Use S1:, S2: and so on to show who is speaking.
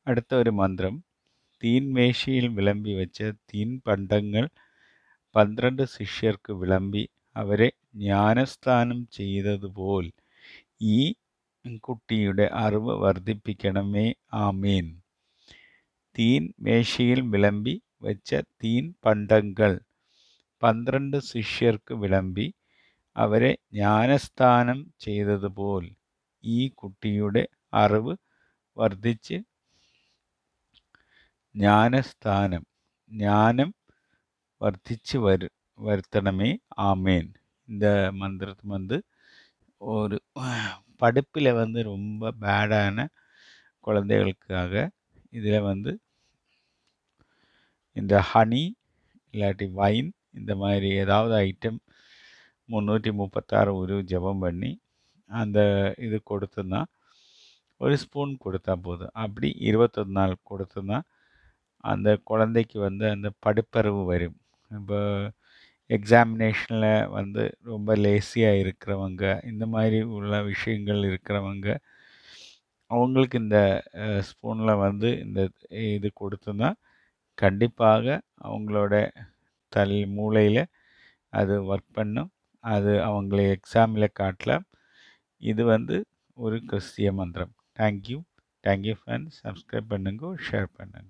S1: അടുത്ത ഒരു മന്ത്രം. തീൻമേശയിൽ വിളമ്പി വെച്ച തീൻപണ്ടങ്ങൾ 12 ശിഷ്യർക്ക് വിളമ്പി അവരെ ജ്ഞാനസ്നാനം ചെയ്തതുപോൽ ഈ കുട്ടിയുടെ അറിവ് വർദ്ധിപ്പിക്കണമേ. ആമേൻ. തീൻമേശയിൽ വിളമ്പി വെച്ച തീൻപണ്ടങ്ങൾ 12 ശിഷ്യർക്ക് വിളമ്പി അവരെ ജ്ഞാനസ്നാനം ചെയ്തതുപോൽ ഈ കുട്ടിയുടെ അറിവ് വർദ്ധിച്ച് ஞானம் வர்த்திச்சு வருத்தனமே. ஆமேன். இந்த மந்திரம் ஒரு படிப்பில் ரொம்ப பேடான குழந்தைகளுக்காக இதில் இந்த ஹனி இல்லாட்டி வைன் இந்த மாதிரி ஏதாவது ஐட்டம் 336 உரு ஜபம் பண்ணி அந்த இது கொடுத்தோன்னா, ஒரு ஸ்பூன் கொடுத்தா போதும். அப்படி 21 நாள் கொடுத்தோன்னா அந்த குழந்தைக்கு அந்த படிப்பறிவு வரும். இப்போ எக்ஸாமினேஷனில் ரொம்ப லேசியாக இருக்கிறவங்க, இந்த மாதிரி உள்ள விஷயங்கள் இருக்கிறவங்க, அவங்களுக்கு இந்த ஸ்பூனில் இந்த இது கொடுத்தோன்னா கண்டிப்பாக அவங்களோட மூளையில் அது ஒர்க் பண்ணும். அது அவங்களை எக்ஸாமில் காட்டலாம். இது ஒரு கிறிஸ்திய மந்திரம். Thank you friends. சப்ஸ்கிரைப் பண்ணுங்க, ஷேர் பண்ணுங்க.